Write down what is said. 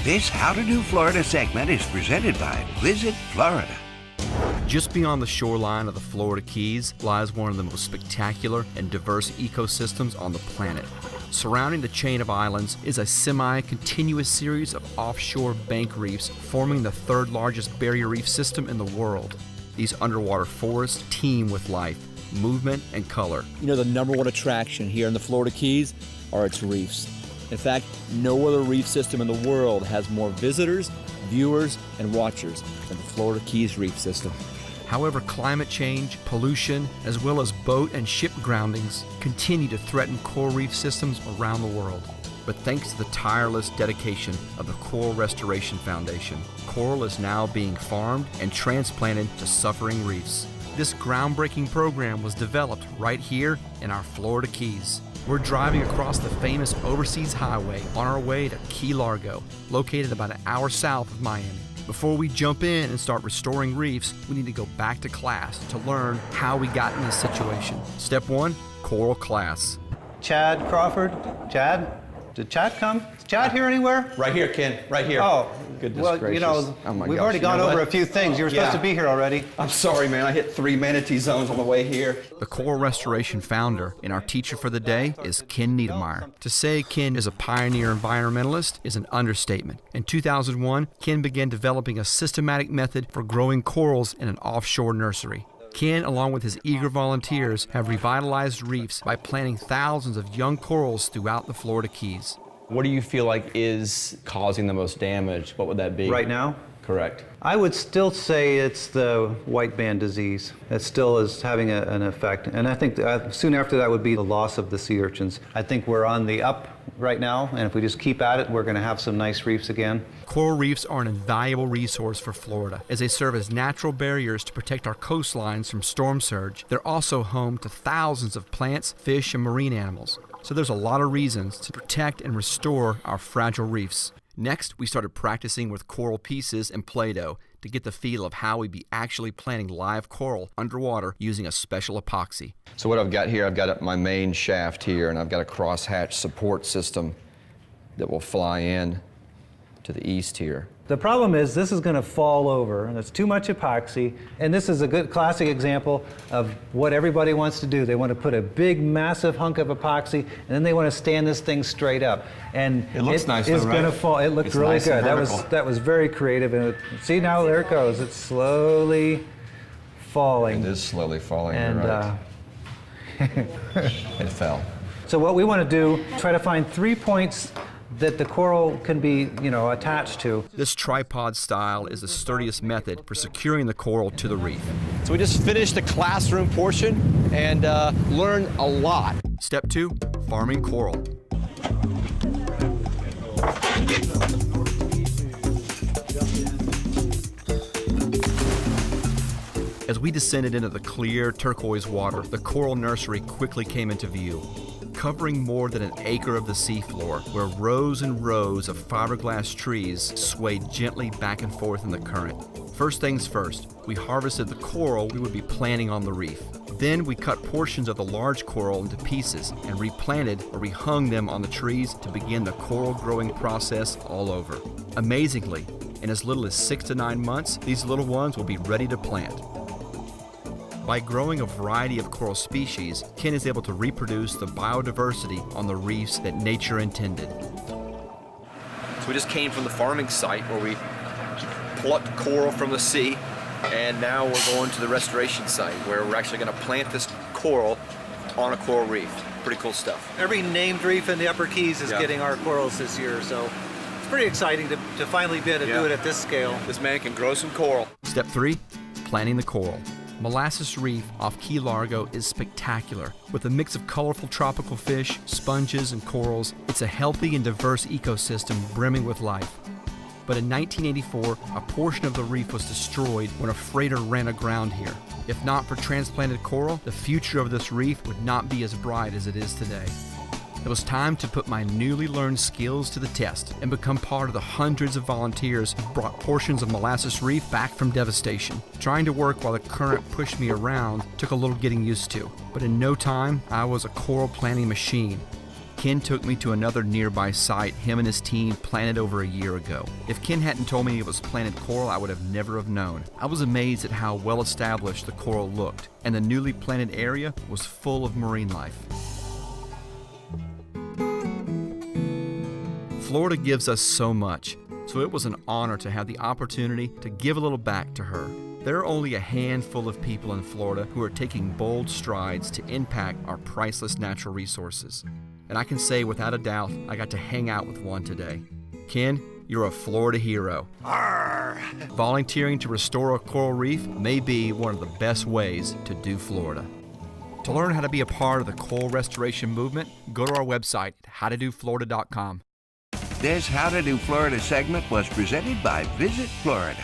This How to Do Florida segment is presented by Visit Florida. Just beyond the shoreline of the Florida Keys lies one of the most spectacular and diverse ecosystems on the planet. Surrounding the chain of islands is a semi-continuous series of offshore bank reefs forming the third largest barrier reef system in the world. These underwater forests teem with life, movement, and color. You know, the number one attraction here in the Florida Keys are its reefs. In fact, no other reef system in the world has more visitors, viewers, and watchers than the Florida Keys reef system. However, climate change, pollution, as well as boat and ship groundings continue to threaten coral reef systems around the world. But thanks to the tireless dedication of the Coral Restoration Foundation, coral is now being farmed and transplanted to suffering reefs. This groundbreaking program was developed right here in our Florida Keys. We're driving across the famous overseas highway on our way to Key Largo, located about an hour south of Miami. Before we jump in and start restoring reefs, we need to go back to class to learn how we got in this situation. Step 1, coral class. Chad Crawford. Chad? Did Chad come? Is Chad here anywhere? Right here, Ken. Right here. Oh, goodness well, gracious. you know, Oh my we've gosh. already gone You know over what? a few things. You were supposed to be here already. I'm sorry, man. I hit 3 manatee zones on the way here. The Coral Restoration founder and our teacher for the day is Ken Niedermeyer. To say Ken is a pioneer environmentalist is an understatement. In 2001, Ken began developing a systematic method for growing corals in an offshore nursery. Ken, along with his eager volunteers, have revitalized reefs by planting thousands of young corals throughout the Florida Keys. What do you feel like is causing the most damage? What would that be? Right now? Correct. I would still say it's the white band disease. It still is having an effect. And I think soon after that would be the loss of the sea urchins. I think we're on the up right now, and if we just keep at it, we're going to have some nice reefs again. Coral reefs are an invaluable resource for Florida, as they serve as natural barriers to protect our coastlines from storm surge. They're also home to thousands of plants, fish, and marine animals. So there's a lot of reasons to protect and restore our fragile reefs. Next, we started practicing with coral pieces and Play-Doh to get the feel of how we'd be actually planting live coral underwater using a special epoxy. So what I've got here, I've got my main shaft here, and I've got a crosshatch support system that will fly in to the east here. The problem is this is going to fall over, and it's too much epoxy, and this is a good classic example of what everybody wants to do. They want to put a big, massive hunk of epoxy, and then they want to stand this thing straight up. And it looks nice, it's though, going to right? fall. It looked It's really nice and good. That was very creative. And see now, there it goes. It's slowly falling. It is slowly falling. And you're right. It fell. so what we want to do, try to find 3 points that the coral can be, attached to. This tripod style is the sturdiest method for securing the coral to the reef. So we just finished the classroom portion and learned a lot. Step 2, farming coral. As we descended into the clear turquoise water, the coral nursery quickly came into view, covering more than an acre of the seafloor, where rows and rows of fiberglass trees swayed gently back and forth in the current. First things first, we harvested the coral we would be planting on the reef. Then we cut portions of the large coral into pieces and replanted or rehung them on the trees to begin the coral growing process all over. Amazingly, in as little as 6 to 9 months, these little ones will be ready to plant. By growing a variety of coral species, Ken is able to reproduce the biodiversity on the reefs that nature intended. So we just came from the farming site where we plucked coral from the sea, and now we're going to the restoration site where we're actually going to plant this coral on a coral reef. Pretty cool stuff. Every named reef in the Upper Keys is getting our corals this year, so it's pretty exciting to finally be able to do it at this scale. This man can grow some coral. Step 3, planting the coral. Molasses Reef off Key Largo is spectacular. With a mix of colorful tropical fish, sponges, and corals, it's a healthy and diverse ecosystem brimming with life. But in 1984, a portion of the reef was destroyed when a freighter ran aground here. If not for transplanted coral, the future of this reef would not be as bright as it is today. It was time to put my newly learned skills to the test and become part of the hundreds of volunteers who brought portions of Molasses Reef back from devastation. Trying to work while the current pushed me around took a little getting used to, but in no time, I was a coral planting machine. Ken took me to another nearby site him and his team planted over a year ago. If Ken hadn't told me it was planted coral, I would have never have known. I was amazed at how well established the coral looked, and the newly planted area was full of marine life. Florida gives us so much, so it was an honor to have the opportunity to give a little back to her. There are only a handful of people in Florida who are taking bold strides to impact our priceless natural resources. And I can say without a doubt, I got to hang out with one today. Ken, you're a Florida hero. Arr! Volunteering to restore a coral reef may be one of the best ways to do Florida. To learn how to be a part of the coral restoration movement, go to our website at howtodoflorida.com. This How to Do Florida segment was presented by Visit Florida.